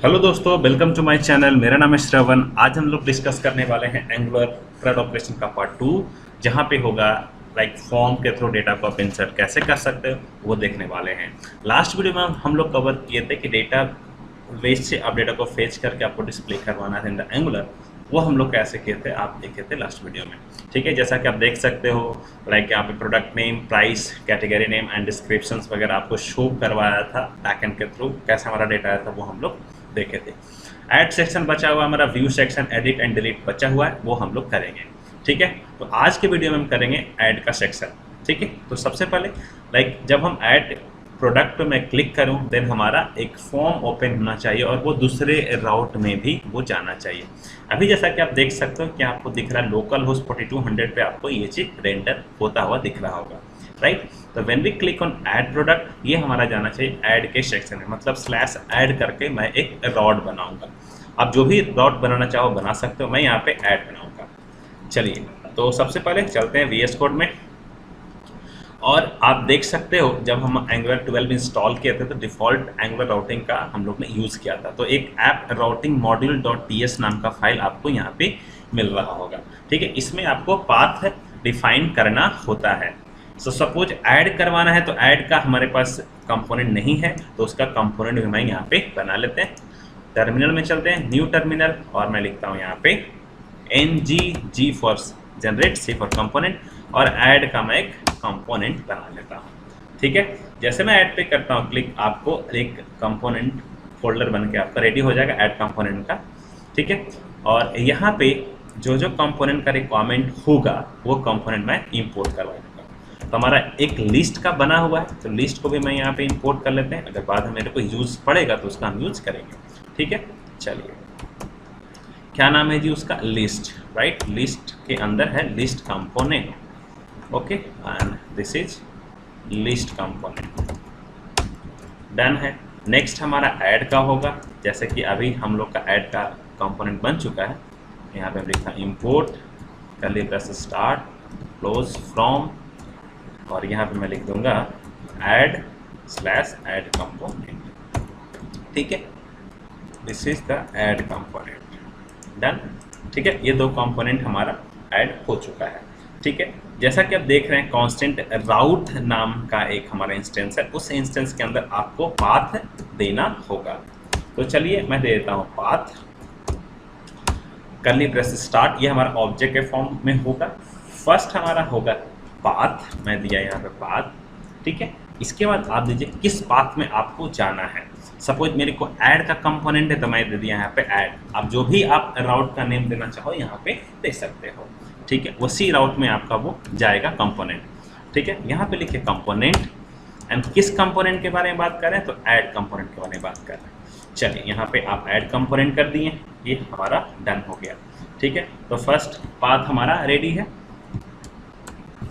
Hello दोस्तों, welcome to my channel. मेरा नाम है श्रवण। आज हम लोग डिस्कस करने वाले हैं एंगुलर CRUD ऑपरेशन का पार्ट 2, जहां पे होगा फॉर्म के थ्रू डेटा को आप इंसर्ट कैसे कर सकते हो वो देखने वाले हैं। लास्ट वीडियो में हम लोग कवर किए थे कि डेटा बेस से आप डेटा को फेच करके आपको डिस्प्ले करवाना है इन द एंगुलर। वो हम लोग कैसे किए थे आप देखे थे लास्ट वीडियो में। ठीक है, जैसा कि आप देख सकते हो यहाँ पे product name, price, category name and descriptions वगैरह आपको शो करवाया था बैकएंड के थ्रू। कैसे हमारा डेटा आया था वो हम लोग देखे थे। ऐड सेक्शन बचा हुआ, हमारा view section, edit and delete बचा हुआ है, वो हम लोग करेंगे। ठीक है, तो आज के वीडियो में हम करेंगे ऐड का सेक्शन। ठीक है, तो सबसे पहले जब हम ऐड प्रोडक्ट में क्लिक करूं देन हमारा एक फॉर्म ओपन होना चाहिए और वो दूसरे राउट में भी वो जाना चाहिए। अभी जैसा कि आप देख सकते हो कि आपको दिख रहा है लोकल होस्ट 4200 पे आपको ये चीज रेंडर होता हुआ दिख रहा होगा, राइट। तो when we click on add product, ये हमारा जाना चाहिए ऐड के सेक्शन में, मतलब स्लैश ऐड करके मैं एक रॉड बनाऊंगा। आप जो भी रॉड बनाना चाहो बना सकते हो, मैं यहाँ पे ऐड बनाऊंगा। चलिए, तो सबसे पहले चलते हैं VS कोड में। और आप देख सकते हो जब हम एंगुलर 12 इंस्टॉल किए थे तो डिफ़ॉल्ट एंगुलर राउटिंग का हम लोग ने यूज़ किया था। तो एक ऐप राउटिंग मॉड्यूल .ts नाम का फाइल आपको यहाँ पे मिल रहा होगा। ठीक है, इसमें आपको पाथ डिफाइन करना होता है। सो सपोज ऐड करवाना है तो ऐड का हमारे पास कंपोनेंट नहीं है, तो उसका कंपोनेंट भी मैं यहाँ पे बना लेते हैं। टर्मिनल में चलते हैं, न्यू टर्मिनल, और मैं लिखता हूँ यहाँ पे NG for generate, C for component, और ऐड का मैं एक कंपोनेंट बना लेता हूँ। ठीक है, जैसे मैं ऐड पे करता हूँ क्लिक, आपको एक कंपोनेंट फोल्डर बन के आपका रेडी हो जाएगा ऐड कंपोनेंट का। ठीक है, और यहाँ पे जो जो कंपोनेंट का रिक्वायरमेंट होगा वो कंपोनेंट मैं इंपोर्ट करवा दूँगा। तो हमारा एक लिस्ट का बना हुआ है, तो लिस्ट को भी मैं यहाँ पे इंपोर्ट कर लेते हैं। अगर बाद में मेरे को यूज़ पड़ेगा तो उसका हम यूज़ करेंगे। ठीक है, चलिए, क्या नाम है जी उसका? List, right. लिस्ट के अंदर है list component, okay, and this is list component. Done है। नेक्स्ट हमारा ऐड का होगा, जैसे कि अभी हम लोग का ऐड का कंपोनेंट बन चुका है। यहाँ पे हम लिखा import curly brace start close from, और यहाँ पे मैं लिख दूंगा ऐड स्लैश ऐड कंपोनेंट। ठीक है, this is the add component. Done. ठीक है, ये दो कंपोनेंट हमारा ऐड हो चुका है। ठीक है, जैसा कि आप देख रहे हैं कांस्टेंट राउट नाम का एक हमारा इंस्टेंस है, उस इंस्टेंस के अंदर आपको पाथ देना होगा। तो चलिए मैं दे देता हूँ पाथ कर्ली ब्रेस स्टार्ट, ये हमारा ऑब्जेक्ट के फॉर्म में होगा। फर्स्ट हमारा होगा पाथ, मैं दिया यहाँ पे पाथ। ठीक है, इसके बाद आप दीजिए किस पाथ में आपको जाना है। सपोज मेरे को ऐड का कंपोनेंट है तो मैं दे दिया यहाँ पे ऐड। आप जो भी आप राउट का नेम देना चाहो यहाँ पे दे सकते हो। ठीक है, उसी राउट में आपका वो जाएगा कंपोनेंट। ठीक है, यहाँ पे लिखिए कंपोनेंट, एंड किस कंपोनेंट के बारे में बात कर रहे हैं तो ऐड कंपोनेंट के बारे में बात कर रहे हैं। चलिए, यहाँ पे आप ऐड कंपोनेंट कर दिए, ये हमारा डन हो गया। ठीक है, तो फर्स्ट पाथ हमारा रेडी है।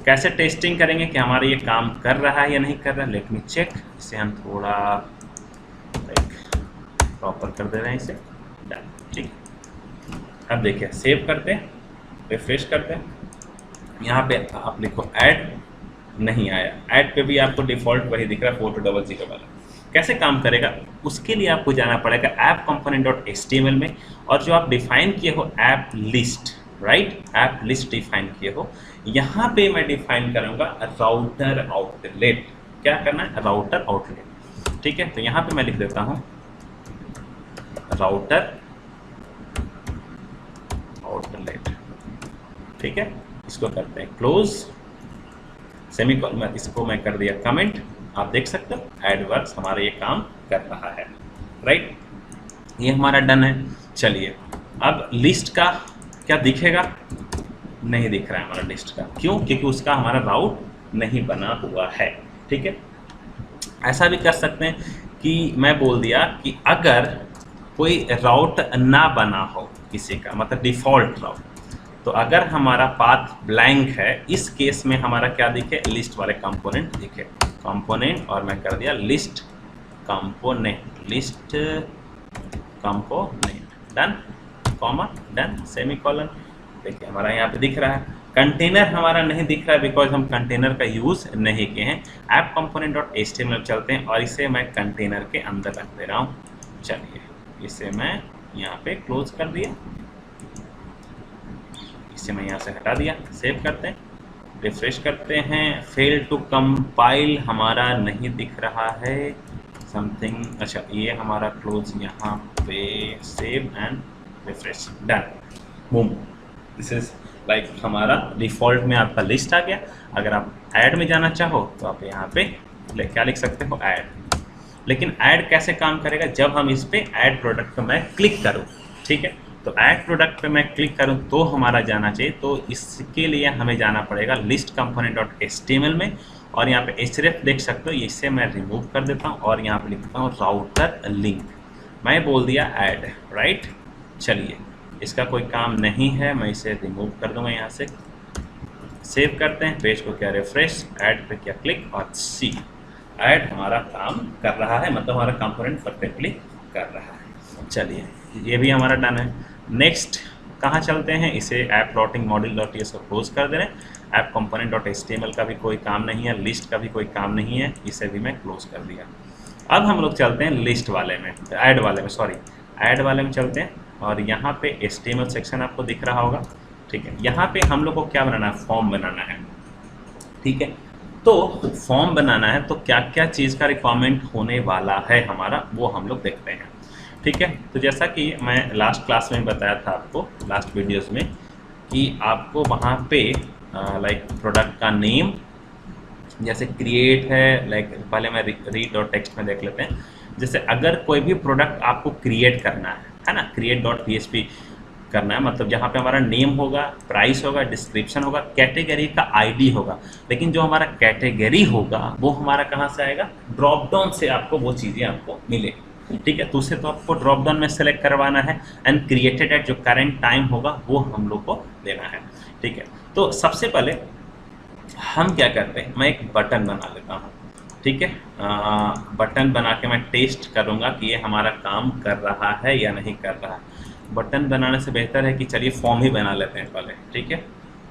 कैसे टेस्टिंग करेंगे कि हमारा ये काम कर रहा है या नहीं कर रहा है? Let me check. इसे हम थोड़ा प्रॉपर कर दे रहे हैं, इसे डन। ठीक, अब देखिए सेव करते हैं, रिफ्रेश करते हैं। यहाँ पे आप लिखो ऐड, नहीं आया। ऐड पे भी आपको डिफॉल्ट वही दिख रहा है 4200 वाला। कैसे काम करेगा उसके लिए आपको जाना पड़ेगा ऐप कंपोनेंट .html में, और जो आप डिफाइन किए हो app list, right, app list define किए हो, यहाँ पे मैं डिफाइन करूँगा राउटर आउटलेट। क्या करना है? Router outlet. ठीक है, तो यहाँ पे मैं लिख देता हूँ राउटर आउटलेट। ठीक है, इसको करते हैं क्लोज, सेमीकोलन, इसको मैं कर दिया कमेंट। आप देख सकते हो एडवर्ड्स हमारा ये काम कर रहा है, राइट। ये हमारा डन है। चलिए, अब लिस्ट का क्या दिखेगा? नहीं दिख रहा है हमारा लिस्ट का। क्यों? क्योंकि उसका हमारा राउट नहीं बना हुआ है। ठीक है, ऐसा भी कर सकते हैं कि मैं बोल दिया कि अगर कोई राउट ना बना हो किसी का, मतलब डिफ़ॉल्ट राउट, तो अगर हमारा पाथ ब्लैंक है, इस केस में हमारा क्या दिखे? लिस्ट वाले कंपोनेंट दिखे, कंपोनेंट, और मैं कर दिया list component, list component. Done, comma, done, semicolon. देखिए हमारा यहाँ पे दिख रहा है। कंटेनर हमारा नहीं दिख रहा है बिकॉज हम कंटेनर का यूज़ नहीं किए हैं। ऐप कंपोनेंट .html चलते हैं और इसे मैं कंटेनर के अंदर रख दे रहा हूँ। चलिए, इसे मैं यहाँ पे क्लोज कर दिया, इसे मैं यहाँ से हटा दिया। सेव करते हैं, रिफ्रेश करते हैं, फेल टू कंपाइल हमारा नहीं दिख रहा है समथिंग। अच्छा ये हमारा क्लोज यहाँ पे, save and refresh, done, boom. This is like हमारा डिफ़ॉल्ट में आपका लिस्ट आ गया। अगर आप ऐड में जाना चाहो तो आप यहाँ पे क्या लिख सकते हो, ऐड। लेकिन ऐड कैसे काम करेगा, जब हम इस पे ऐड प्रोडक्ट पे मैं क्लिक करूँ, ठीक है। तो ऐड प्रोडक्ट पे मैं क्लिक करूँ तो हमारा जाना चाहिए, तो इसके लिए हमें जाना पड़ेगा लिस्ट कंपोनेंट डॉट HTML में, और यहाँ पे href देख सकते हो, इसे मैं रिमूव कर देता हूँ और यहाँ पे लिखता हूँ राउटर लिंक। मैं बोल दिया ऐड, राइट। चलिए इसका कोई काम नहीं है, मैं इसे रिमूव कर दूंगा यहाँ से। सेव करते हैं, पेज को क्या रिफ्रेश, ऐड पे क्या क्लिक, और सी ऐड हमारा काम कर रहा है, मतलब हमारा कंपोनेंट परफेक्टली कर रहा है। चलिए ये भी हमारा डन है। नेक्स्ट कहाँ चलते हैं, इसे app plotting module dot ts को क्लोज कर दे रहे हैं। ऐप कंपोनेंट डॉट HTML का भी कोई काम नहीं है, लिस्ट का भी कोई काम नहीं है, इसे भी मैं क्लोज कर दिया। अब हम लोग चलते हैं लिस्ट वाले में, ऐड वाले में, सॉरी ऐड वाले में चलते हैं। और यहाँ पे HTML सेक्शन आपको दिख रहा होगा, ठीक है। यहाँ पे हम लोग को क्या बनाना है, फॉर्म बनाना है, ठीक है। तो फॉर्म बनाना है तो क्या क्या चीज़ का रिक्वायरमेंट होने वाला है हमारा, वो हम लोग देखते हैं, ठीक है। तो जैसा कि मैं लास्ट क्लास में बताया था आपको, लास्ट वीडियोस में, कि आपको वहाँ पे लाइक प्रोडक्ट का नेम जैसे क्रिएट है, लाइक पहले मैं रीड और टेक्स्ट में देख लेते हैं। जैसे अगर कोई भी प्रोडक्ट आपको क्रिएट करना है ना, क्रिएट डॉट PHP करना है, मतलब जहाँ पे हमारा नेम होगा, प्राइस होगा, डिस्क्रिप्शन होगा, कैटेगरी का ID होगा। लेकिन जो हमारा कैटेगरी होगा वो हमारा कहाँ से आएगा, ड्रॉप डाउन से आपको वो चीज़ें आपको मिलेगी, ठीक है। तो उसे तो आपको ड्रॉप डाउन में सेलेक्ट करवाना है, एंड क्रिएटेड एट जो करंट टाइम होगा वो हम लोग को देना है, ठीक है। तो सबसे पहले हम क्या करते हैं, मैं एक बटन बना लेता हूँ, ठीक है। बटन बना के मैं टेस्ट करूँगा कि ये हमारा काम कर रहा है या नहीं कर रहा है। बटन बनाने से बेहतर है कि चलिए फॉर्म ही बना लेते हैं पहले, ठीक है।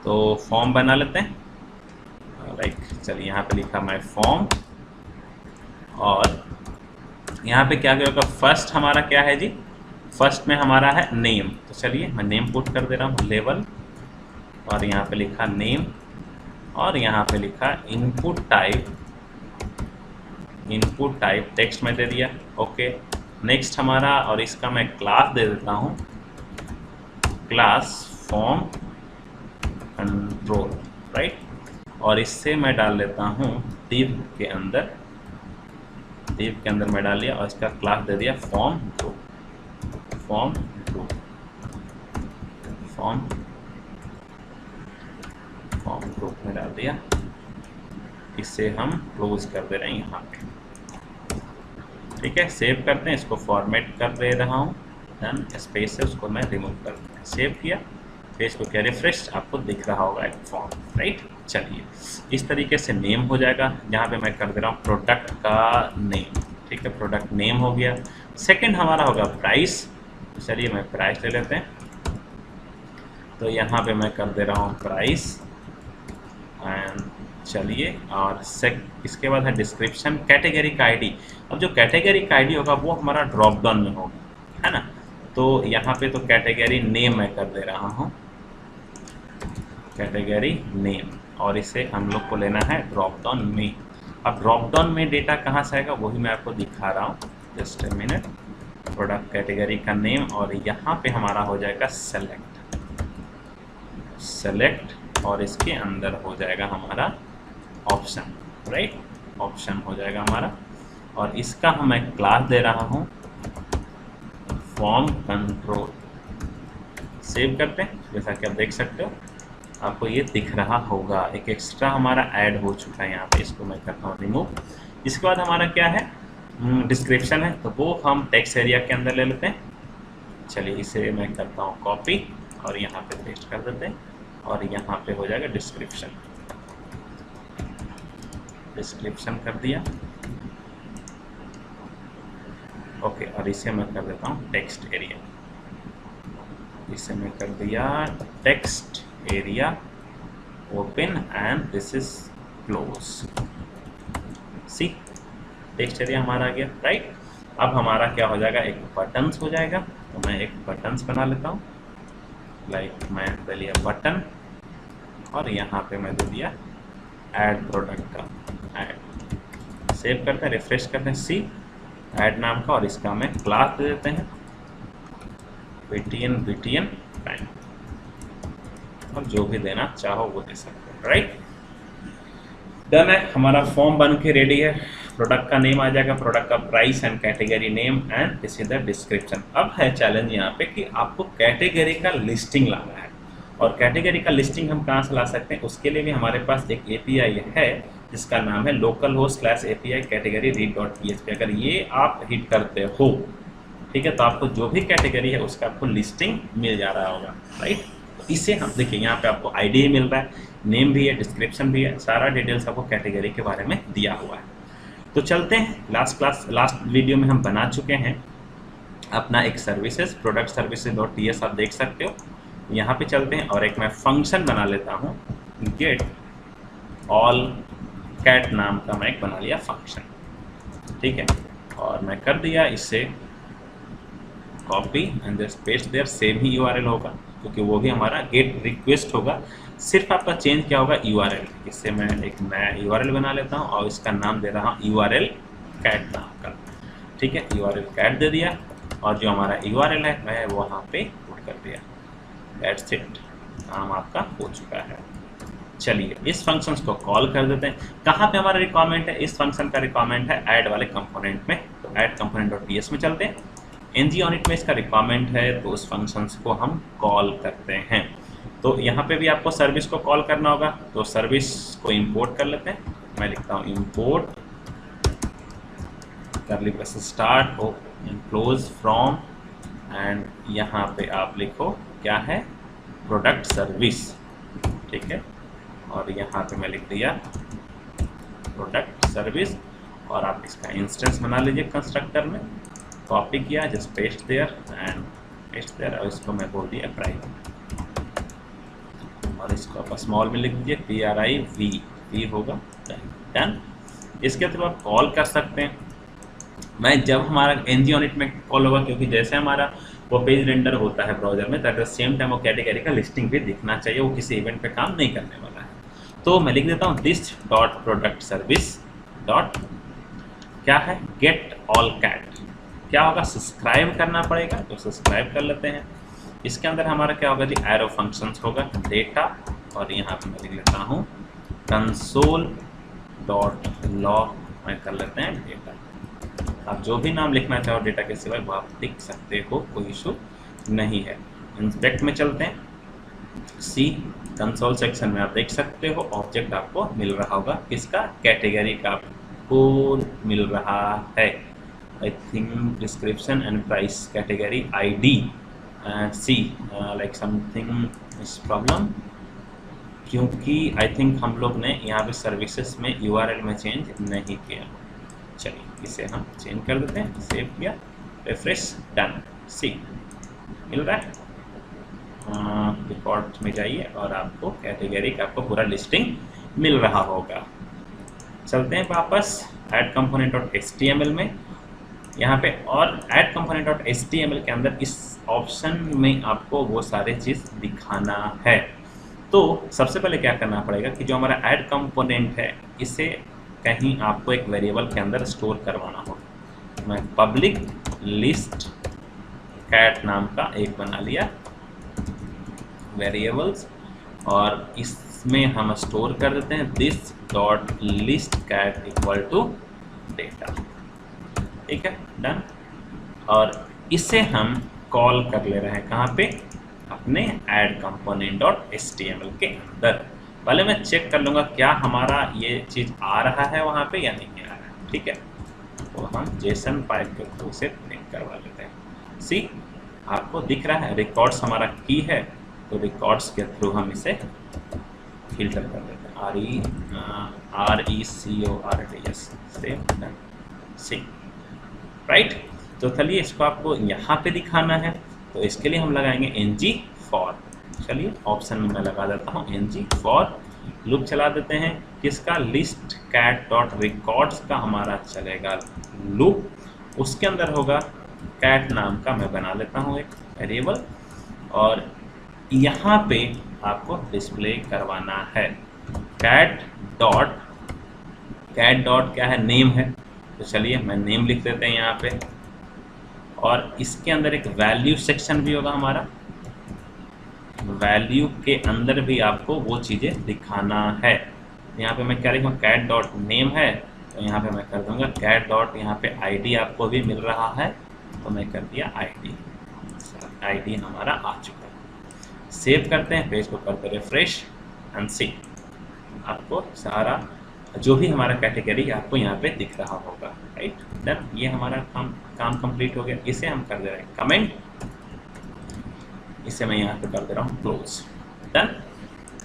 तो फॉर्म बना लेते हैं, लाइक चलिए यहाँ पे लिखा मैं फॉर्म, और यहाँ पे क्या होगा, फर्स्ट हमारा क्या है जी, फर्स्ट में हमारा है नेम। तो चलिए मैं नेम पुट कर दे रहा हूँ, लेवल, और यहाँ पे लिखा नेम, और यहाँ पे लिखा इनपुट टाइप टेक्स्ट में दे दिया, ओके। नेक्स्ट हमारा, और इसका मैं क्लास दे देता हूँ, क्लास फॉर्म कंट्रोल, राइट। और इससे मैं डाल लेता हूँ div के अंदर मैं डाल लिया, और इसका क्लास दे दिया फॉर्म ग्रुप में डाल दिया। इसे हम क्लोज कर दे रहे हैं यहाँ पे, ठीक है। सेव करते हैं, इसको फॉर्मेट कर दे रहा हूँ, डन, स्पेस है उसको मैं रिमूव कर दूँ। सेव किया, पेज को क्या रिफ्रेश, आपको दिख रहा होगा एक फॉर्म, राइट। चलिए इस तरीके से नेम हो जाएगा, जहाँ पे मैं कर दे रहा हूँ प्रोडक्ट का नेम, ठीक है। प्रोडक्ट नेम हो गया। सेकंड हमारा होगा प्राइस, चलिए मैं प्राइस ले लेते हैं। तो यहाँ पे मैं कर दे रहा हूँ प्राइस, एंड चलिए, और इसके बाद है डिस्क्रिप्शन, कैटेगरी का ID। अब जो कैटेगरी का ID होगा वो हमारा ड्रॉप डाउन में होगा, है ना। तो यहाँ पे तो कैटेगरी नेम मैं कर दे रहा हूँ, कैटेगरी नेम, और इसे हम लोग को लेना है ड्रॉप डाउन में। अब ड्रॉप डाउन में डेटा कहाँ से आएगा वही मैं आपको दिखा रहा हूँ, just a minute. Product category का नेम, और यहाँ पे हमारा हो जाएगा सेलेक्ट, और इसके अंदर हो जाएगा हमारा ऑप्शन, राइट। ऑप्शन हो जाएगा हमारा, और इसका मैं क्लास दे रहा हूँ फॉर्म कंट्रोल। सेव करते हैं, जैसा कि आप देख सकते हो, आपको ये दिख रहा होगा। एक एक्स्ट्रा हमारा ऐड हो चुका है यहाँ पे, इसको मैं करता हूँ रिमूव। इसके बाद हमारा क्या है, डिस्क्रिप्शन है, तो वो हम टेक्स्ट एरिया के अंदर ले लेते हैं। चलिए इसे मैं करता हूँ कॉपी, और यहाँ पे पेस्ट कर देते हैं, और यहाँ पे हो जाएगा डिस्क्रिप्शन कर दिया, ओके। और इसे मैं कर देता हूँ टेक्स्ट एरिया, इसे मैं कर दिया text area open, and this is close. See text area हमारा आ गया, राइट। अब हमारा क्या हो जाएगा, एक बटन्स हो जाएगा। तो मैं एक बटन्स बना लेता हूँ, लाइक मैं दे लिया बटन, और यहाँ पे मैं दे दिया ऐड प्रोडक्ट का ऐड। सेव करते हैं, रिफ्रेश करते हैं, सी ऐड नाम का, और इसका मैं क्लास दे देते हैं BTN टाइम, और जो भी देना चाहो वो दे सकते हैं। राइट, डन है, हमारा फॉर्म बन के रेडी है। प्रोडक्ट का नेम आ जाएगा, प्रोडक्ट का price and category name and this is the description. अब है चैलेंज यहाँ पे कि आपको कैटेगरी का लिस्टिंग लाना है, और कैटेगरी का लिस्टिंग हम कहाँ से ला सकते हैं, उसके लिए भी हमारे पास एक API है जिसका नाम है localhost/API category read.php। अगर ये आप हिट करते हो, ठीक है, तो आपको जो भी कैटेगरी है उसका आपको लिस्टिंग मिल जा रहा होगा। राइट, तो इसे हम देखिए, यहाँ पे आपको ID मिल रहा है, नेम भी है, डिस्क्रिप्शन भी है, सारा डिटेल्स आपको कैटेगरी के बारे में दिया हुआ है। तो चलते हैं, लास्ट वीडियो में हम बना चुके हैं अपना एक सर्विसेज, प्रोडक्ट सर्विसेज.ts आप देख सकते हो। यहाँ पे चलते हैं, और एक मैं फंक्शन बना लेता हूँ, गेट ऑल कैट नाम का मैं एक बना लिया फंक्शन, ठीक है, और मैं कर दिया इससे copy and just paste there, same ही URL होगा क्योंकि वो भी हमारा गेट रिक्वेस्ट होगा। सिर्फ आपका चेंज क्या होगा, URL। इससे मैं एक नया URL बना लेता हूँ और इसका नाम दे रहा हूँ URL कैट नाम का, ठीक है, URL कैट दे दिया, और जो हमारा URL है मैं वहाँ पे पुट कर दिया। दैट्स इट, काम आपका हो चुका है। चलिए इस फंक्शंस को कॉल कर देते हैं। कहाँ पे हमारा रिक्वायरमेंट है, इस फंक्शन का रिक्वायरमेंट है ऐड वाले कंपोनेंट में, तो ऐड कंपोनेंट.ts में चलते हैं। ng-on-it में इसका रिक्वायरमेंट है, तो उस फंक्शंस को हम कॉल करते हैं। तो यहाँ पे भी आपको सर्विस को कॉल करना होगा, तो सर्विस को इंपोर्ट कर लेते हैं। मैं लिखता हूँ इंपोर्ट करली ब्रेस स्टार्ट हो क्लोज फ्रॉम, एंड यहाँ पे आप लिखो क्या है, प्रोडक्ट सर्विस, ठीक है, और यहाँ पे मैं लिख दिया प्रोडक्ट सर्विस, और आप इसका इंस्टेंस बना लीजिए कंस्ट्रक्टर में, कॉपी किया, just paste there and paste there, और इसको मैं बोल दिया प्राइवेट, और इसको आप स्मॉल में लिख दीजिए PRIV होगा, डन। इसके थ्रू आप कॉल कर सकते हैं। मैं जब हमारा ng-on-it में कॉल होगा, क्योंकि जैसे हमारा वो पेज रेंडर होता है ब्राउजर में, तो एट द सेम टाइम वो कैटेगरी का लिस्टिंग भी दिखना चाहिए, वो किसी इवेंट पे काम नहीं करने वाला है। तो मैं लिख देता हूँ this dot product service dot क्या है, गेट ऑल कैट। क्या होगा, सब्सक्राइब करना पड़ेगा, तो सब्सक्राइब कर लेते हैं। इसके अंदर हमारा क्या होगा जी, एरो फंक्शंस होगा, डेटा, और यहाँ पे मैं लिख लेता हूँ कंसोल डॉट लॉग, मैं कर लेते हैं डेटा। आप जो भी नाम लिखना चाहो डेटा के सिवाय वो आप लिख सकते हो, कोई इशू नहीं है। इंस्पेक्ट में चलते हैं, सी कंसोल सेक्शन में आप देख सकते हो ऑब्जेक्ट आपको मिल रहा होगा, किसका, कैटेगरी का आपको मिल रहा है। I think description and price category ID see like something is problem, क्योंकि आई थिंक हम लोग ने यहाँ पे सर्विसेज में URL में चेंज नहीं किया। चलिए इसे हम चेंज कर देते हैं, सेव किया, रिफ्रेश, डन, सी मिल रहा है। रिकॉर्ड में जाइए और आपको कैटेगरी का आपको पूरा लिस्टिंग मिल रहा होगा। चलते हैं वापस ऐड कंपोनेंट.html में, यहाँ पे, और ऐड कंपोनेंट.html के अंदर इस ऑप्शन में आपको वो सारे चीज़ दिखाना है। तो सबसे पहले क्या करना पड़ेगा कि जो हमारा ऐड कंपोनेंट है इसे कहीं आपको एक वेरिएबल के अंदर स्टोर करवाना होगा। मैं पब्लिक लिस्ट कैट नाम का एक बना लिया वेरिएबल्स, और इसमें हम स्टोर कर देते हैं this dot list cat equal to data, ठीक है, डन। और इसे हम कॉल कर ले रहे हैं कहाँ पे, अपने ऐड कंपोनेंट.html के अंदर। पहले मैं चेक कर लूँगा क्या हमारा ये चीज़ आ रहा है वहाँ पे या नहीं आ रहा है, ठीक है। तो हम जेसन पाइप के थ्रू से प्रिंट करवा लेते हैं। सी आपको दिख रहा है रिकॉर्ड्स हमारा की है, तो रिकॉर्ड्स के थ्रू हम इसे फिल्टर कर देते हैं, RECORDS से सी, राइट। तो चलिए इसको आपको यहाँ पे दिखाना है, तो इसके लिए हम लगाएंगे ng फॉर। चलिए ऑप्शन में मैं लगा देता हूँ ng फॉर, लूप चला देते हैं, किसका, लिस्ट कैट डॉट रिकॉर्ड्स का हमारा चलेगा लूप, उसके अंदर होगा कैट नाम का मैं बना लेता हूँ एक वेरिएबल, और यहाँ पे आपको डिस्प्ले करवाना है कैट डॉट क्या है, नेम है, तो चलिए मैं नेम लिख देते हैं यहाँ पे। और इसके अंदर एक वैल्यू सेक्शन भी होगा हमारा, वैल्यू के अंदर भी आपको वो चीज़ें दिखाना है। यहाँ पे मैं क्या लिखूँगा, कैट डॉट नेम है, तो यहाँ पे मैं कर दूंगा कैट डॉट, यहाँ पे आईडी आपको भी मिल रहा है, तो मैं कर दिया आईडी हमारा आ चुका है। सेव करते हैं, पेज को करते रिफ्रेश एंड सी, आपको सारा जो भी हमारा कैटेगरी आपको यहाँ पे दिख रहा होगा, राइट। डन, ये हमारा काम कंप्लीट हो गया। इसे हम कर दे रहे हैं कमेंट, इसे मैं यहाँ पे कर दे रहा हूँ क्लोज। डन,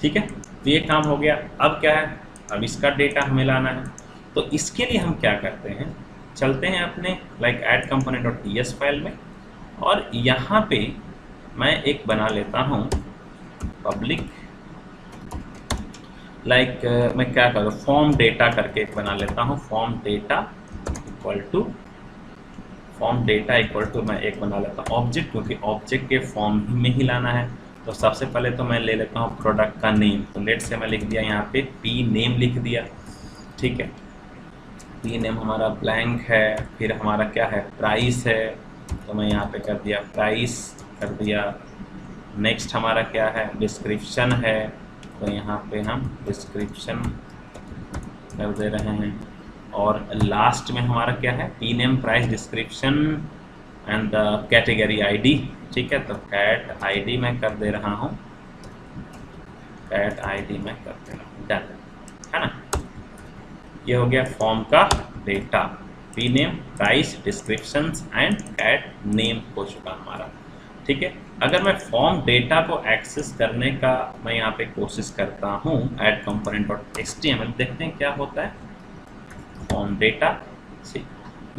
ठीक है, तो ये काम हो गया। अब क्या है, अब इसका डेटा हमें लाना है, तो इसके लिए हम क्या करते हैं, चलते हैं अपने like add component dot TS file में, और यहाँ पे मैं एक बना लेता हूँ पब्लिक, लाइक मैं क्या करूँ, फॉर्म डेटा करके एक बना लेता हूँ, फॉर्म डेटा इक्वल टू मैं एक बना लेता हूँ ऑब्जेक्ट, क्योंकि ऑब्जेक्ट के फॉर्म में ही लाना है। तो सबसे पहले तो मैं ले लेता हूँ प्रोडक्ट का नेम, तो लेट से मैं लिख दिया यहाँ पे पी नेम लिख दिया, ठीक है। पी नेम हमारा ब्लैंक है, फिर हमारा क्या है, प्राइस है, तो मैं यहाँ पे कर दिया प्राइस कर दिया। नेक्स्ट हमारा क्या है, डिस्क्रिप्शन है, तो यहाँ पे हम डिस्क्रिप्शन कर दे रहे हैं। और लास्ट में हमारा क्या है, P name price description and the category ID, ठीक है। तो कैट आईडी मैं कर दे रहा हूँ, कैट आईडी मैं कर दे रहा हूँ, डन है ना। ये हो गया फॉर्म का data, P name price description and cat name हो चुका हमारा, ठीक है। अगर मैं फॉर्म डेटा को एक्सेस करने का मैं यहाँ पे कोशिश करता हूँ ऐड कंपोनेंट डॉट एचटीएमएल, देखते हैं क्या होता है। फॉर्म डेटा से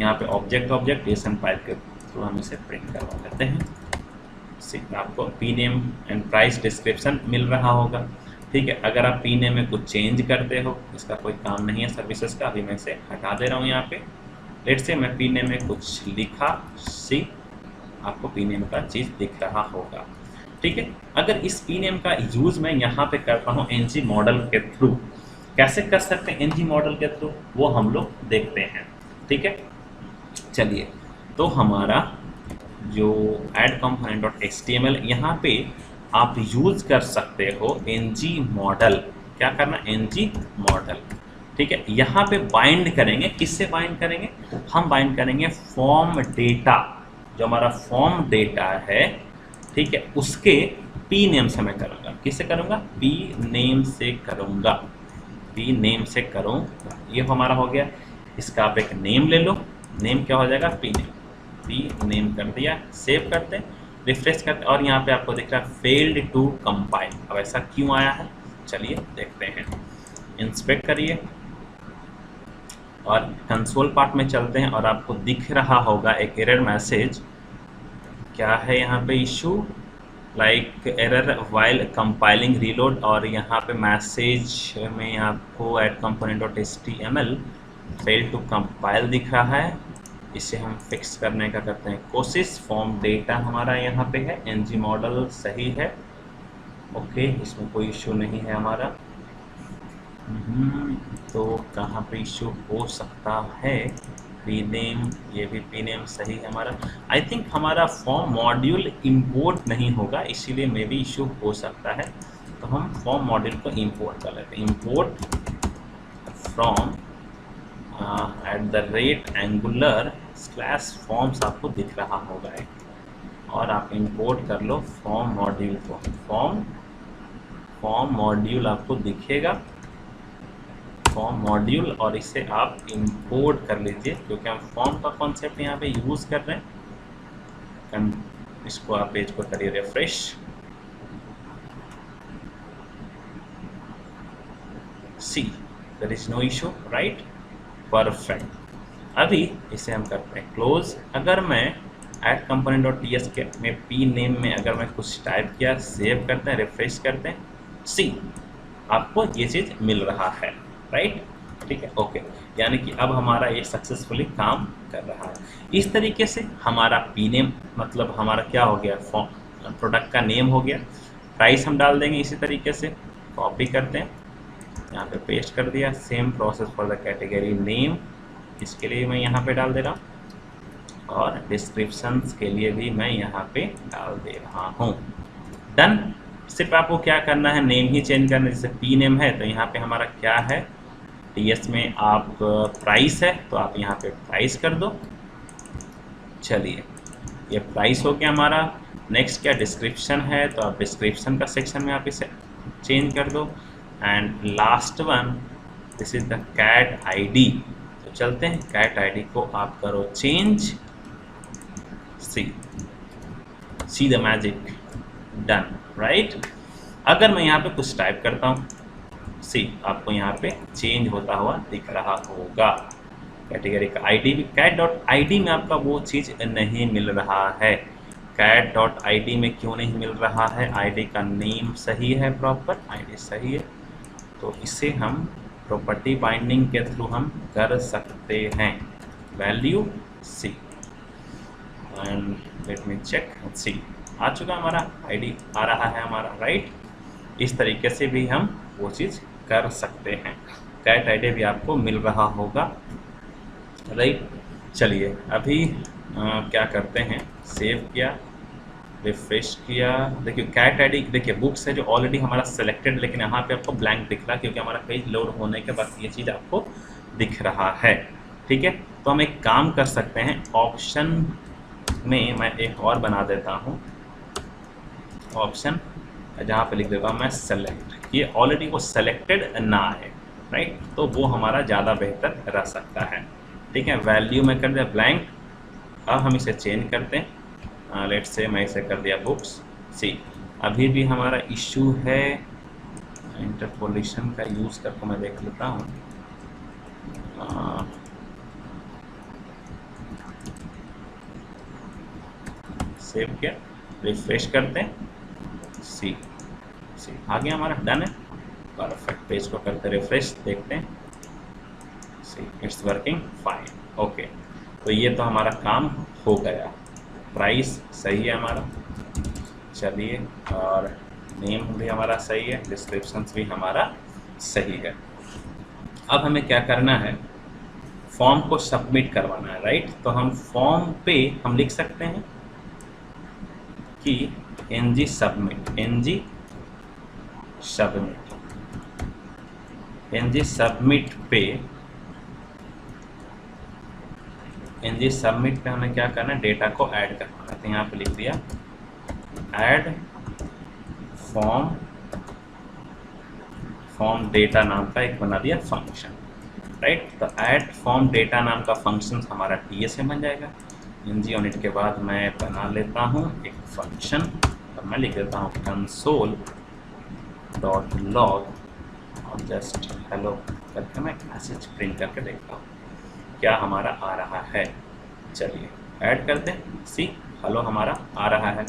यहाँ पे ऑब्जेक्ट जेसन फाइल के थ्रू हम इसे प्रिंट करवा लेते हैं। आपको P name and price description मिल रहा होगा, ठीक है। अगर आप पी नेम में कुछ चेंज करते हो, इसका कोई काम नहीं है सर्विसेज का, अभी मैं इसे हटा दे रहा हूँ यहाँ पे। लेट से मैं पी नेम में कुछ लिखा, सी आपको पी नेम का चीज़ दिख रहा होगा, ठीक है। अगर इस पी नेम का यूज़ मैं यहाँ पे करता हूँ एनजी मॉडल के थ्रू, कैसे कर सकते हैं एनजी मॉडल के थ्रू, वो हम लोग देखते हैं, ठीक है। चलिए, तो हमारा जो ऐड कंपोनेंट डॉट एचटीएमएल, यहाँ पे आप यूज़ कर सकते हो एनजी मॉडल, क्या करना, एनजी मॉडल, ठीक है। यहाँ पे बाइंड करेंगे, किससे बाइंड करेंगे, हम बाइंड करेंगे फॉर्म डेटा, जो हमारा फॉर्म डेटा है, ठीक है, उसके पी नेम से मैं करूँगा, किससे करूँगा, पी नेम से करूँगा, पी नेम से करूँ। ये हमारा हो गया, इसका आप एक नेम ले लो, नेम क्या हो जाएगा, पी नेम कर दिया। सेव करते हैं, रिफ्रेश करते हैं, और यहाँ पे आपको दिख रहा है फेल्ड टू कंपाइल। अब ऐसा क्यों आया है, चलिए देखते हैं। इंस्पेक्ट करिए और कंसोल पार्ट में चलते हैं, और आपको दिख रहा होगा एक एरर मैसेज, क्या है यहाँ पे issue, like error while compiling reload, और यहाँ पे मैसेज में आपको add component dot HTML fail to compile दिख रहा है। इसे हम फिक्स करने का करते हैं कोशिश। फॉर्म डेटा हमारा यहाँ पे है, एनजी मॉडल सही है, ओके, इसमें कोई इशू नहीं है हमारा। तो कहाँ पे इशू हो सकता है, पी नेम, ये भी पी नेम सही है हमारा। आई थिंक हमारा फॉर्म मॉड्यूल इंपोर्ट नहीं होगा, इसीलिए मे भी इशू हो सकता है। तो हम फॉर्म मॉड्यूल को इंपोर्ट कर लेते हैं, इंपोर्ट फ्रॉम @angular/forms आपको दिख रहा होगा एक, और आप इंपोर्ट कर लो फॉर्म मॉड्यूल को, फॉर्म मॉड्यूल आपको दिखेगा, फॉर्म मॉड्यूल, और इसे आप इंपोर्ट कर लीजिए, क्योंकि हम फॉर्म का कॉन्सेप्ट यहाँ पे यूज़ कर रहे हैं। इसको आप पेज को करिए refresh, see there is no issue, right, perfect. अभी इसे हम करते हैं क्लोज। अगर मैं ऐड कंपोनेंट डॉट टीएस के में पी नेम में अगर मैं कुछ टाइप किया, सेव करते हैं, रिफ्रेश करते हैं, सी आपको ये चीज़ मिल रहा है, राइट। ठीक है, ओके। यानी कि अब हमारा ये सक्सेसफुली काम कर रहा है। इस तरीके से हमारा पी नेम मतलब हमारा क्या हो गया, फॉर्म प्रोडक्ट का नेम हो गया। प्राइस हम डाल देंगे इसी तरीके से, कॉपी करते हैं, यहाँ पे पेस्ट कर दिया। Same process for the category name, इसके लिए मैं यहाँ पे डाल दे रहा हूँ, और डिस्क्रिप्शंस के लिए भी मैं यहाँ पे डाल दे रहा हूँ। डन। सिर्फ आपको क्या करना है, नेम ही चेंज करना है। जैसे पी नेम है तो यहाँ पे हमारा क्या है, टीएस में आप प्राइस है तो आप यहाँ पे प्राइस कर दो। चलिए, ये प्राइस हो गया हमारा। नेक्स्ट क्या, डिस्क्रिप्शन है तो आप डिस्क्रिप्शन का सेक्शन में आप इसे चेंज कर दो। And last one, this is the cat ID. तो चलते हैं, कैट आईडी को आप करो change. See the magic, done, right. अगर मैं यहाँ पे कुछ टाइप करता हूँ, आपको यहाँ पे चेंज होता हुआ दिख रहा होगा। कैटेगरी का आईडी भी कैट डॉट आईडी में आपका वो चीज़ नहीं मिल रहा है। कैट डॉट आईडी में क्यों नहीं मिल रहा है, आईडी का नेम सही है, प्रॉपर आईडी सही है, तो इसे हम प्रॉपर्टी बाइंडिंग के थ्रू हम कर सकते हैं। Value C, and let me check, C आ चुका हमारा, आईडी आ रहा है हमारा, राइट। इस तरीके से भी हम वो चीज़ कर सकते हैं। कैट आईडी भी आपको मिल रहा होगा, राइट। चलिए अभी क्या करते हैं, सेव किया, रिफ्रेश किया। देखिए कैट आईडी, देखिए बुक्स है जो ऑलरेडी हमारा सेलेक्टेड, लेकिन यहाँ पे आपको ब्लैंक दिख रहा है क्योंकि हमारा पेज लोड होने के बाद ये चीज़ आपको दिख रहा है, ठीक है। तो हम एक काम कर सकते हैं, ऑप्शन में मैं एक और बना देता हूँ, ऑप्शन जहाँ पे लिख देता हूँ मैं सेलेक्ट। ये ऑलरेडी वो सेलेक्टेड ना है, राइट, तो वो हमारा ज़्यादा बेहतर रह सकता है, ठीक है। वैल्यू में कर दिया ब्लैंक। अब हम इसे चेंज करते हैं, लेट से मैं इसे कर दिया बुक्स। सी, अभी भी हमारा इशू है, इंटरपोलेशन का यूज़ करके मैं देख लेता हूँ। सेव किया, रिफ्रेश करते हैं, सी आ गया हमारा, डन है, परफेक्ट। पेज को करते रिफ्रेश, देखते हैं, see it's working fine, okay. तो ये तो हमारा काम हो गया, प्राइस सही है हमारा, चलिए, और नेम भी हमारा सही है, डिस्क्रिप्शन भी हमारा सही है। अब हमें क्या करना है, फॉर्म को सबमिट करवाना है, राइट। तो हम फॉर्म पे हम लिख सकते हैं कि एनजी सबमिट, एनजी सबमिट पे हमें क्या करना है, डेटा को ऐड करना है। तो यहाँ पे लिख दिया ऐड फॉर्म डेटा नाम का एक बना दिया फंक्शन, राइट। तो ऐड फॉर्म डेटा नाम का फंक्शन हमारा टीएस में बन जाएगा। एनजी यूनिट के बाद मैं बना लेता हूँ एक फंक्शन, और मैं लिख देता हूँ कंसोल डॉट लॉग, और जस्ट हेलो करके मैं मैसेज प्रिंट करके देखता हूँ क्या हमारा आ रहा है। चलिए ऐड करते हैं, सी हेलो हमारा आ रहा है,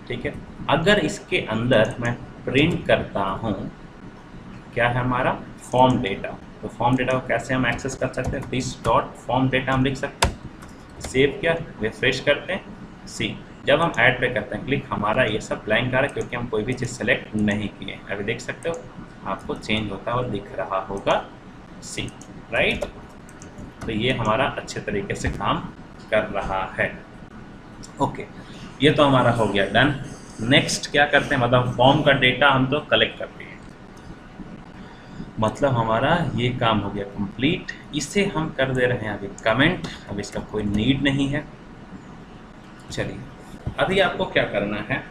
ठीक है। अगर इसके अंदर मैं प्रिंट करता हूँ क्या है हमारा फॉर्म डेटा, तो फॉर्म डेटा को कैसे हम एक्सेस कर सकते हैं, दिस डॉट फॉर्म डेटा हम लिख सकते हैं। सेव किया, रिफ्रेश करते हैं, सी जब हम ऐड पे करते हैं क्लिक, हमारा ये सब ब्लैंक आ रहा है क्योंकि हम कोई भी चीज़ सेलेक्ट नहीं किए। अभी देख सकते हो आपको चेंज होता हुआ दिख रहा होगा, सी, राइट। तो ये हमारा अच्छे तरीके से काम कर रहा है, ओके। ये तो हमारा हो गया डन। नेक्स्ट क्या करते हैं, मतलब फॉर्म का डेटा हम तो कलेक्ट करते हैं, मतलब हमारा ये काम हो गया कंप्लीट। इसे हम कर दे रहे हैं अभी कमेंट, अब इसका कोई नीड नहीं है। चलिए अभी आपको क्या करना है,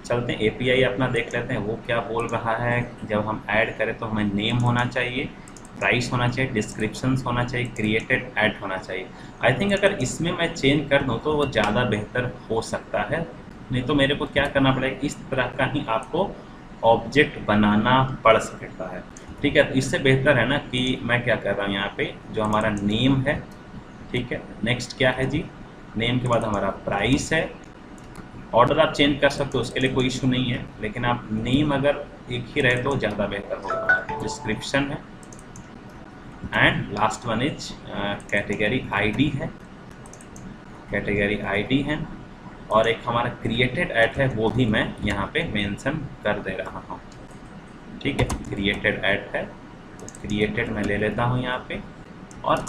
चलते हैं एपीआई अपना देख लेते हैं वो क्या बोल रहा है। जब हम ऐड करें तो हमें नेम होना चाहिए, प्राइस होना चाहिए, डिस्क्रिप्शंस होना चाहिए, क्रिएटेड ऐड होना चाहिए। आई थिंक अगर इसमें मैं चेंज कर दूँ तो वो ज़्यादा बेहतर हो सकता है, नहीं तो मेरे को क्या करना पड़ेगा, इस तरह का ही आपको ऑब्जेक्ट बनाना पड़ सकता है, ठीक है। तो इससे बेहतर है ना कि मैं क्या कर रहा हूँ यहाँ पे, जो हमारा नेम है, ठीक है। नेक्स्ट क्या है जी, नेम के बाद हमारा प्राइस है। ऑर्डर आप चेंज कर सकते हो, उसके लिए कोई इशू नहीं है, लेकिन आप नेम अगर एक ही रहे तो ज़्यादा बेहतर होगा। डिस्क्रिप्शन है, and last one is category ID है, कैटेगरी आईडी है, और एक हमारा क्रिएटेड ऐड है, वो भी मैं यहाँ पे मेंशन कर दे रहा हूँ। ठीक है, क्रिएटेड ऐड है तो क्रिएटेड मैं ले लेता हूँ यहाँ पे, और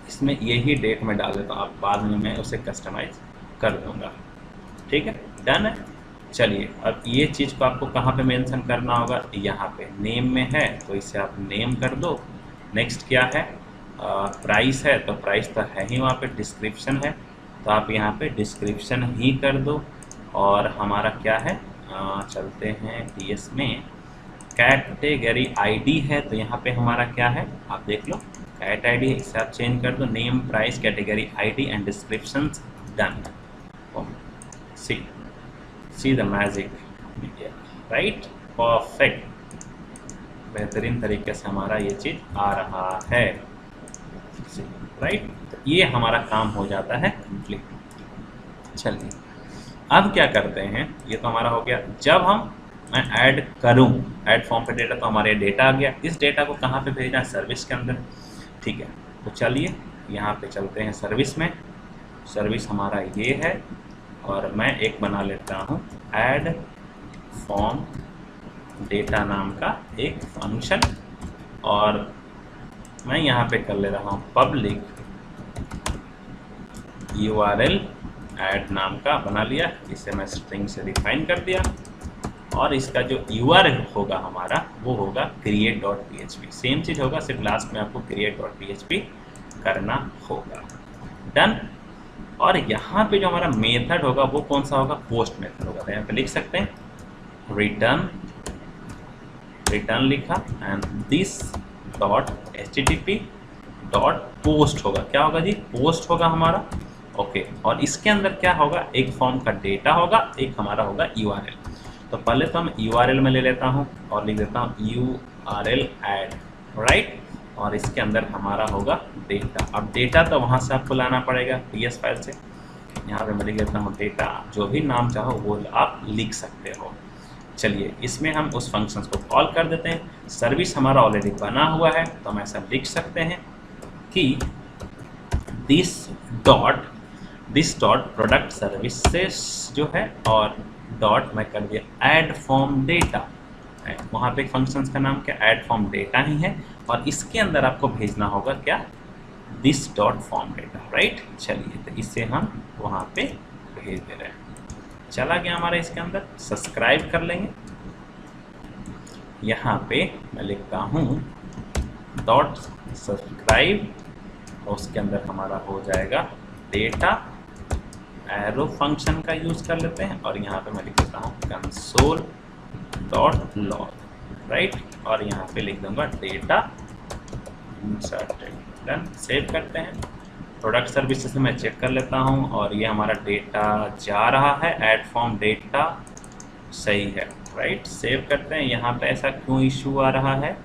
इसमें यही डेट में डाल देता हूँ, अब बाद में मैं उसे कस्टमाइज कर दूँगा। ठीक है, डन है। चलिए अब ये चीज़ को आपको कहाँ पे मेंशन करना होगा, यहाँ पे नेम में है तो इसे आप नेम कर दो। नेक्स्ट क्या है, प्राइस है तो प्राइस तो है ही वहाँ पे, डिस्क्रिप्शन है तो आप यहाँ पे डिस्क्रिप्शन ही कर दो। और हमारा क्या है, चलते हैं DS में, कैटेगरी आईडी है तो यहाँ पे हमारा क्या है, आप देख लो कैट आईडी है, इसे आप चेंज कर दो, name price category ID and description, done. C the magic, right, perfect, बेहतरीन तरीके से हमारा ये चीज़ आ रहा है, राइट। तो ये हमारा काम हो जाता है कंप्लीट। चलिए अब क्या करते हैं, ये तो हमारा हो गया। जब मैं ऐड करूं, ऐड फॉर्म पे डेटा, तो हमारे डेटा आ गया। इस डेटा को कहाँ पे भेजना है, सर्विस के अंदर। ठीक है, तो चलिए यहाँ पे चलते हैं सर्विस में। सर्विस हमारा ये है, और मैं एक बना लेता हूँ ऐड फॉर्म डेटा नाम का एक फंक्शन, और मैं यहाँ पे कर ले रहा हूँ पब्लिक URL ऐड नाम का बना लिया, इसे मैं स्ट्रिंग से डिफाइन कर दिया, और इसका जो URL होगा हमारा वो होगा create.php। सेम चीज़ होगा, सिर्फ लास्ट में आपको create.php करना होगा, डन। और यहाँ पे जो हमारा मेथड होगा वो कौन सा होगा, पोस्ट मेथड होगा। तो यहाँ पे लिख सकते हैं रिटर्न लिखा and this dot HTTP dot post होगा। क्या होगा जी, पोस्ट होगा हमारा, ओके। और इसके अंदर क्या होगा, एक फॉर्म का डेटा होगा, एक हमारा होगा URL। तो पहले तो मैं URL में ले लेता हूँ और लिख देता हूँ URL ऐड, राइट। और इसके अंदर हमारा होगा डेटा। अब डेटा तो वहाँ से आपको लाना पड़ेगा PS फाइल से। यहाँ पे मैं लिख देता हूँ डेटा, जो भी नाम चाहो वो आप लिख सकते हो। चलिए इसमें हम उस फंक्शंस को कॉल कर देते हैं। सर्विस हमारा ऑलरेडी बना हुआ है, तो हम ऐसा लिख सकते हैं कि दिस डॉट प्रोडक्ट सर्विसेज जो है, और डॉट मैं कर दिया ऐड फॉर्म डेटा। वहाँ पे फंक्शंस का नाम क्या, ऐड फॉर्म डेटा ही है, और इसके अंदर आपको भेजना होगा क्या, this dot form data, right. चलिए तो इसे हम वहाँ पे भेज दे रहे हैं। चला गया हमारा इसके अंदर, सब्सक्राइब कर लेंगे। यहाँ पे मैं लिखता हूँ डॉट सब्सक्राइब, और उसके अंदर हमारा हो जाएगा डेटा, एरो फंक्शन का यूज़ कर लेते हैं, और यहाँ पे मैं लिख देता हूँ कंसोल डॉट लॉग, राइट। और यहाँ पे लिख दूंगा डेटा इंसर्टेड, डन। सेव करते हैं। प्रोडक्ट सर्विसेज से मैं चेक कर लेता हूँ, और ये हमारा डेटा जा रहा है, ऐड फॉर्म डेटा सही है, राइट। सेव करते हैं। यहाँ पे ऐसा क्यों इशू आ रहा है,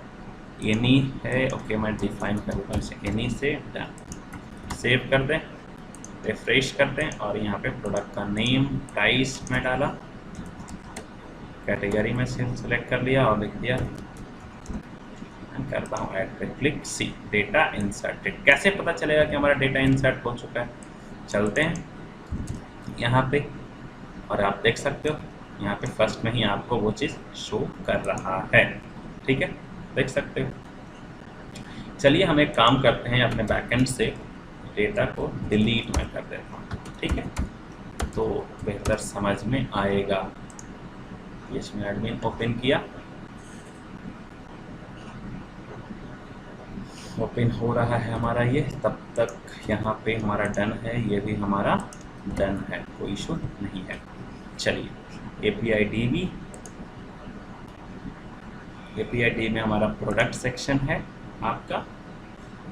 एनी है, ओके मैं डिफाइन कर देता हूँ इसे एनी से, डन। सेव कर दें, रिफ्रेश करते हैं, और यहाँ पे प्रोडक्ट का नेम प्राइस में डाला, कैटेगरी में सेलेक्ट कर लिया और लिख दिया, करता हूँ ऐड पे क्लिक। सी डेटा इंसर्टेड। कैसे पता चलेगा कि हमारा डेटा इंसर्ट हो चुका है, चलते हैं यहाँ पे, और आप देख सकते हो यहाँ पे फर्स्ट में ही आपको वो चीज़ शो कर रहा है, ठीक है, देख सकते हो। चलिए हम एक काम करते हैं, अपने बैकएंड से डेटा को डिलीट में कर देता हूँ, ठीक है, तो बेहतर समझ में आएगा। इसमें एडमिन ओपन किया, ओपन हो रहा है हमारा ये, तब तक यहाँ पे हमारा डन है, ये भी हमारा डन है, कोई इशू नहीं है। चलिए API D में हमारा प्रोडक्ट सेक्शन है आपका,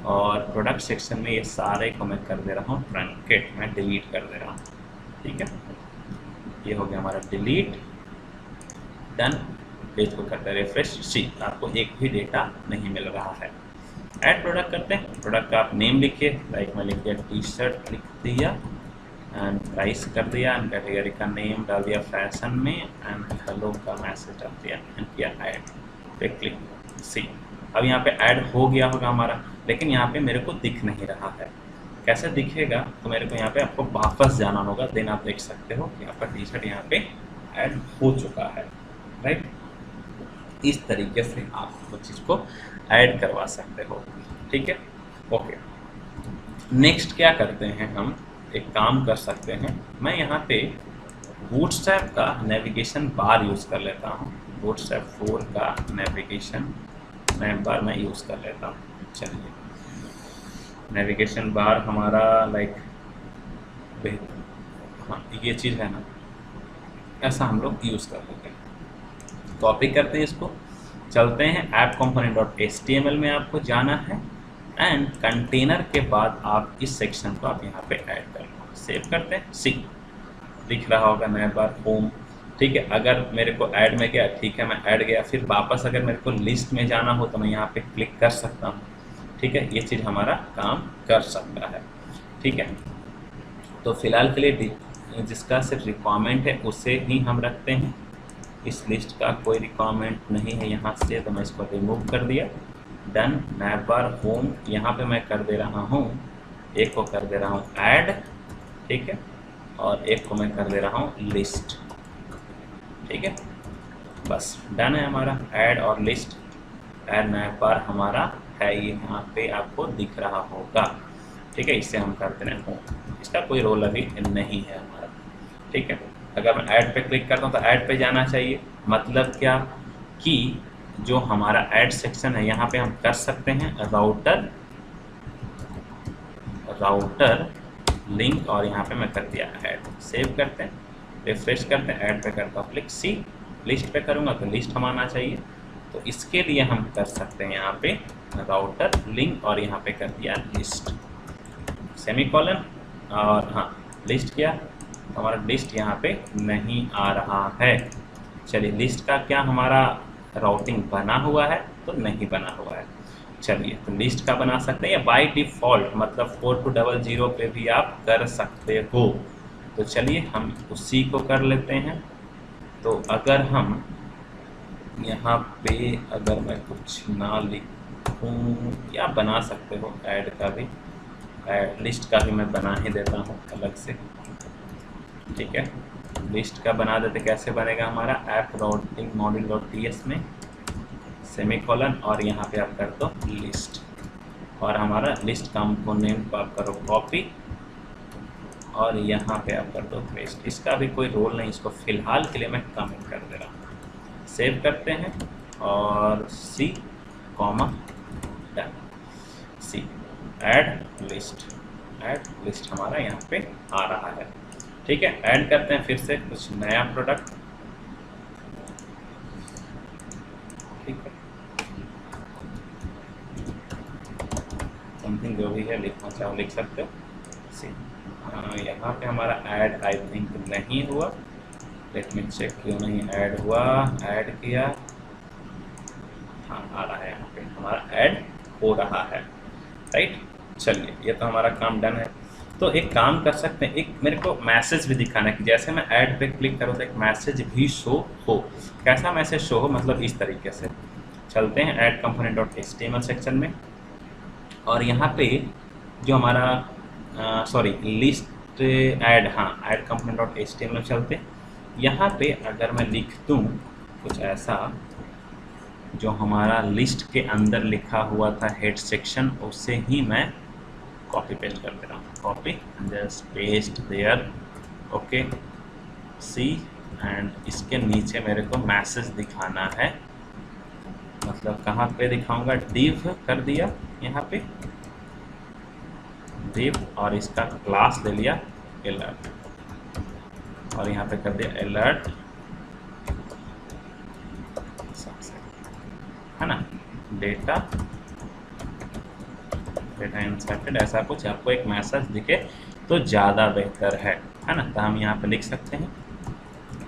और प्रोडक्ट सेक्शन में ये सारे को मैं कर दे रहा हूँ ट्रंकेट, मैं डिलीट कर दे रहा हूँ, ठीक है। ये हो गया हमारा डिलीट, डन। पेज को करते हैं रिफ्रेश। सी आपको एक भी डेटा नहीं मिल रहा है। ऐड प्रोडक्ट करते हैं। प्रोडक्ट का आप नेम लिखिए, लाइक मैं लिख दिया टी-शर्ट, लिख दिया एंड प्राइस कर दिया, एंड कैटेगरी का नेम डाल दिया फैशन में, एंड हेलो का मैसेज डाल दिया एंड किया ऐड पे क्लिक। सी अब यहाँ पे ऐड हो गया होगा हमारा, लेकिन यहाँ पे मेरे को दिख नहीं रहा है। कैसे दिखेगा, तो मेरे को यहाँ पे आपको वापस जाना होगा, देन आप देख सकते हो यहाँ पर टी शर्ट यहाँ पे ऐड हो चुका है, राइट। इस तरीके से आप वो चीज़ को ऐड करवा सकते हो, ठीक है। ओके, नेक्स्ट क्या करते हैं हम, एक काम कर सकते हैं, मैं यहाँ पे बूटस्ट्रैप का नेविगेशन बार यूज़ कर लेता हूँ। बूटस्ट्रैप 4 का नेविगेशन बार मैं यूज़ कर लेता हूँ। चलिए, नेविगेशन बार हमारा लाइक हाँ ये चीज़ है ना, ऐसा हम लोग यूज़ कर लेते हैं। कॉपी करते हैं इसको, चलते हैं ऐप कंपोनेंट डॉट HTML में आपको जाना है, एंड कंटेनर के बाद आप इस सेक्शन को आप यहाँ पे ऐड कर लो। सेव करते हैं, सी दिख रहा होगा नया बार होम, ठीक है। अगर मेरे को ऐड में गया, ठीक है, मैं ऐड गया, फिर वापस अगर मेरे को लिस्ट में जाना हो तो मैं यहाँ पे क्लिक कर सकता हूँ, ठीक है। ये चीज़ हमारा काम कर सकता है, ठीक है। तो फिलहाल के लिए जिसका सिर्फ रिक्वायरमेंट है उसे ही हम रखते हैं। इस लिस्ट का कोई रिक्वायरमेंट नहीं है यहाँ से, तो मैं इसको रिमूव कर दिया। डन, नैप बार होम, यहाँ पे मैं कर दे रहा हूँ, एक को कर दे रहा हूँ ऐड, ठीक है, और एक को मैं कर दे रहा हूँ लिस्ट, ठीक है। बस डन है हमारा ऐड और लिस्ट। ऐड नैप बार हमारा है, ये यहाँ पे आपको दिख रहा होगा, ठीक है। इससे हम करते हैं होम, इसका कोई रोल अभी नहीं है हमारा, ठीक है। अगर मैं ऐड पे क्लिक करता हूँ तो ऐड पे जाना चाहिए, मतलब क्या कि जो हमारा ऐड सेक्शन है यहाँ पे हम कर सकते हैं राउटर लिंक, और यहाँ पे मैं कर दिया ऐड। सेव करते हैं, रिफ्रेश करते हैं, ऐड पे करता हूँ क्लिक, सी लिस्ट पे करूँगा तो लिस्ट हम आना चाहिए। तो इसके लिए हम कर सकते हैं यहाँ पे राउटर लिंक, और यहाँ पे कर दिया लिस्ट, सेमीकोलन, और हाँ लिस्ट किया, तो हमारा लिस्ट यहाँ पे नहीं आ रहा है। चलिए, लिस्ट का क्या हमारा राउटिंग बना हुआ है, तो नहीं बना हुआ है। चलिए, तो लिस्ट का बना सकते हैं, या बाय डिफ़ॉल्ट मतलब 4200 पे भी आप कर सकते हो। तो चलिए हम उसी को कर लेते हैं। तो अगर हम यहाँ पे अगर मैं कुछ ना लिखूँ, या बना सकते हो ऐड का भी, लिस्ट का भी मैं बना ही देता हूँ अलग से, ठीक है। लिस्ट का बना देते, कैसे बनेगा हमारा app routing module dot TS में सेमीकोलन, और यहाँ पे आप कर दो लिस्ट, और हमारा लिस्ट कंपोनेंट को आप करो कॉपी, और यहाँ पे आप कर दो पेस्ट। इसका भी कोई रोल नहीं, इसको फिलहाल के लिए मैं कमेंट कर दे रहा हूँ। सेव करते हैं और सी कॉमा डन, सी ऐड लिस्ट हमारा यहाँ पे आ रहा है, ठीक है। ऐड करते हैं फिर से कुछ नया प्रोडक्ट, ठीक है, समथिंग जो भी है लिखना चाहो लिख सकते हो। सी यहाँ पे हमारा ऐड आई थिंक नहीं हुआ, लेट मी चेक क्यों नहीं ऐड हुआ। ऐड किया, हाँ आ रहा है, यहाँ पे हमारा ऐड हो रहा है, राइट। चलिए, ये तो हमारा काम डन है। तो एक काम कर सकते हैं, एक मेरे को मैसेज भी दिखाना है कि जैसे मैं ऐड पे क्लिक करूँ तो एक मैसेज भी शो हो। कैसा मैसेज शो हो, मतलब इस तरीके से। चलते हैं add component dot HTML section में, और यहाँ पे जो हमारा सॉरी लिस्ट ऐड, हाँ ऐड कंपोनेंट डॉट HTML चलते हैं। यहाँ पे अगर मैं लिख दूँ कुछ ऐसा, जो हमारा लिस्ट के अंदर लिखा हुआ था हेड सेक्शन, उसे ही मैं कॉपी पेस्ट कर दे रहा हूँ, copy just paste there, okay see, and इसके नीचे मेरे को मैसेज दिखाना है, मतलब कहाँ पे दिखाऊंगा, डिव कर दिया यहाँ पे डिव, और इसका क्लास ले लिया अलर्ट, और यहाँ पे कर दिया अलर्ट, है ना, डेटा इंसर्टेड, ऐसा कुछ आपको एक मैसेज दिखे तो ज़्यादा बेहतर है ना। तो हम यहाँ पे लिख सकते हैं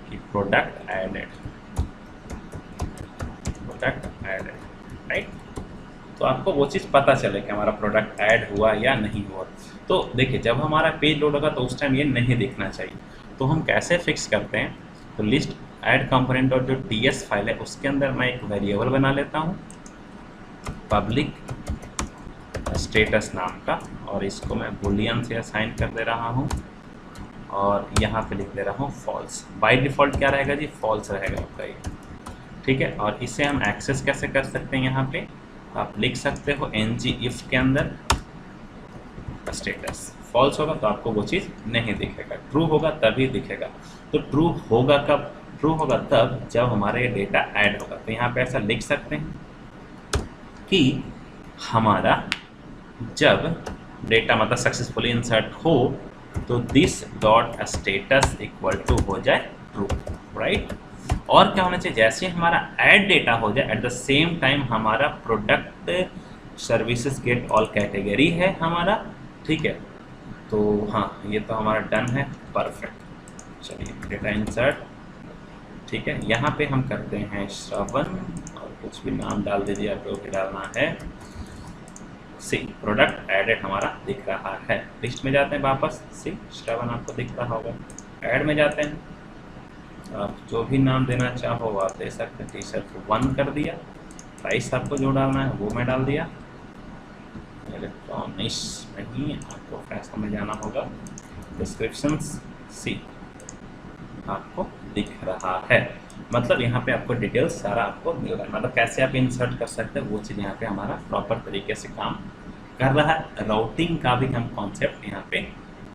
कि प्रोडक्ट एडेड, राइट। तो आपको वो चीज़ पता चले कि हमारा प्रोडक्ट ऐड हुआ या नहीं हुआ। तो देखिए, जब हमारा पेज लोड होगा तो उस टाइम ये नहीं दिखना चाहिए। तो हम कैसे फिक्स करते हैं, तो लिस्ट ऐड कंपोनेंट और जो TS फाइल है उसके अंदर मैं एक वेरिएबल बना लेता हूँ, पब्लिक स्टेटस नाम का, और इसको मैं बुलियन से असाइन कर दे रहा हूँ और यहाँ पे लिख दे रहा हूँ फॉल्स। बाय डिफ़ॉल्ट क्या रहेगा जी, फॉल्स रहेगा आपका ये, ठीक है। और इसे हम एक्सेस कैसे कर सकते हैं, यहाँ पे आप लिख सकते हो ng if के अंदर स्टेटस फॉल्स होगा तो आपको वो चीज़ नहीं दिखेगा, ट्रू होगा तभी दिखेगा। तो ट्रू होगा कब, ट्रू होगा तब जब हमारे डेटा ऐड होगा। तो यहाँ पे ऐसा लिख सकते हैं कि हमारा जब डेटा मतलब सक्सेसफुली इंसर्ट हो तो this dot status equal to हो जाए ट्रू, राइट। और क्या होना चाहिए, जैसे हमारा ऐड डेटा हो जाए एट द सेम टाइम हमारा product services get all category है हमारा, ठीक है। तो हाँ ये तो हमारा डन है, परफेक्ट। चलिए डेटा इंसर्ट, ठीक है। यहाँ पे हम करते हैं श्रवण और कुछ भी नाम डाल दीजिए, आप लोग डालना है। सी प्रोडक्ट एडेड हमारा दिख रहा है। लिस्ट में जाते हैं वापस, सी श्रवण आपको दिख रहा होगा, ऐड में जाते हैं, आप जो भी नाम देना चाहो आप दे सकते हैं। टी शर्ट 1 कर दिया, प्राइस आपको जो डालना है वो मैं डाल दिया। इलेक्ट्रॉनिक्स नहीं, आपको फैशन में जाना होगा। डिस्क्रिप्शंस सी आपको दिख रहा है, मतलब यहाँ पे आपको डिटेल्स सारा आपको मिल रहा है। मतलब कैसे आप इंसर्ट कर सकते हैं वो चीज़ यहाँ पे हमारा प्रॉपर तरीके से काम कर रहा है। राउटिंग का भी हम कॉन्सेप्ट यहाँ पे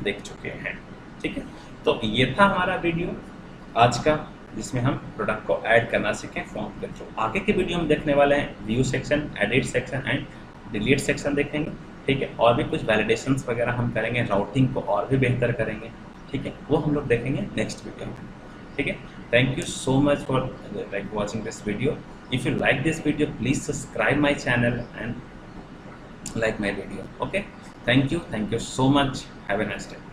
देख चुके हैं, ठीक है। तो ये था हमारा वीडियो आज का, जिसमें हम प्रोडक्ट को ऐड करना सीखें फॉर्म के थ्रू। आगे के वीडियो हम देखने वाले हैं view section, edit section and delete section देखेंगे, ठीक है। और भी कुछ वैलिडेशंस वगैरह हम करेंगे, राउटिंग को और भी बेहतर करेंगे, ठीक है। वो हम लोग देखेंगे नेक्स्ट वीडियो में, ठीक है। Thank you so much for watching this video. If you like this video, please subscribe my channel and like my video. Okay. Thank you so much. Have a nice day.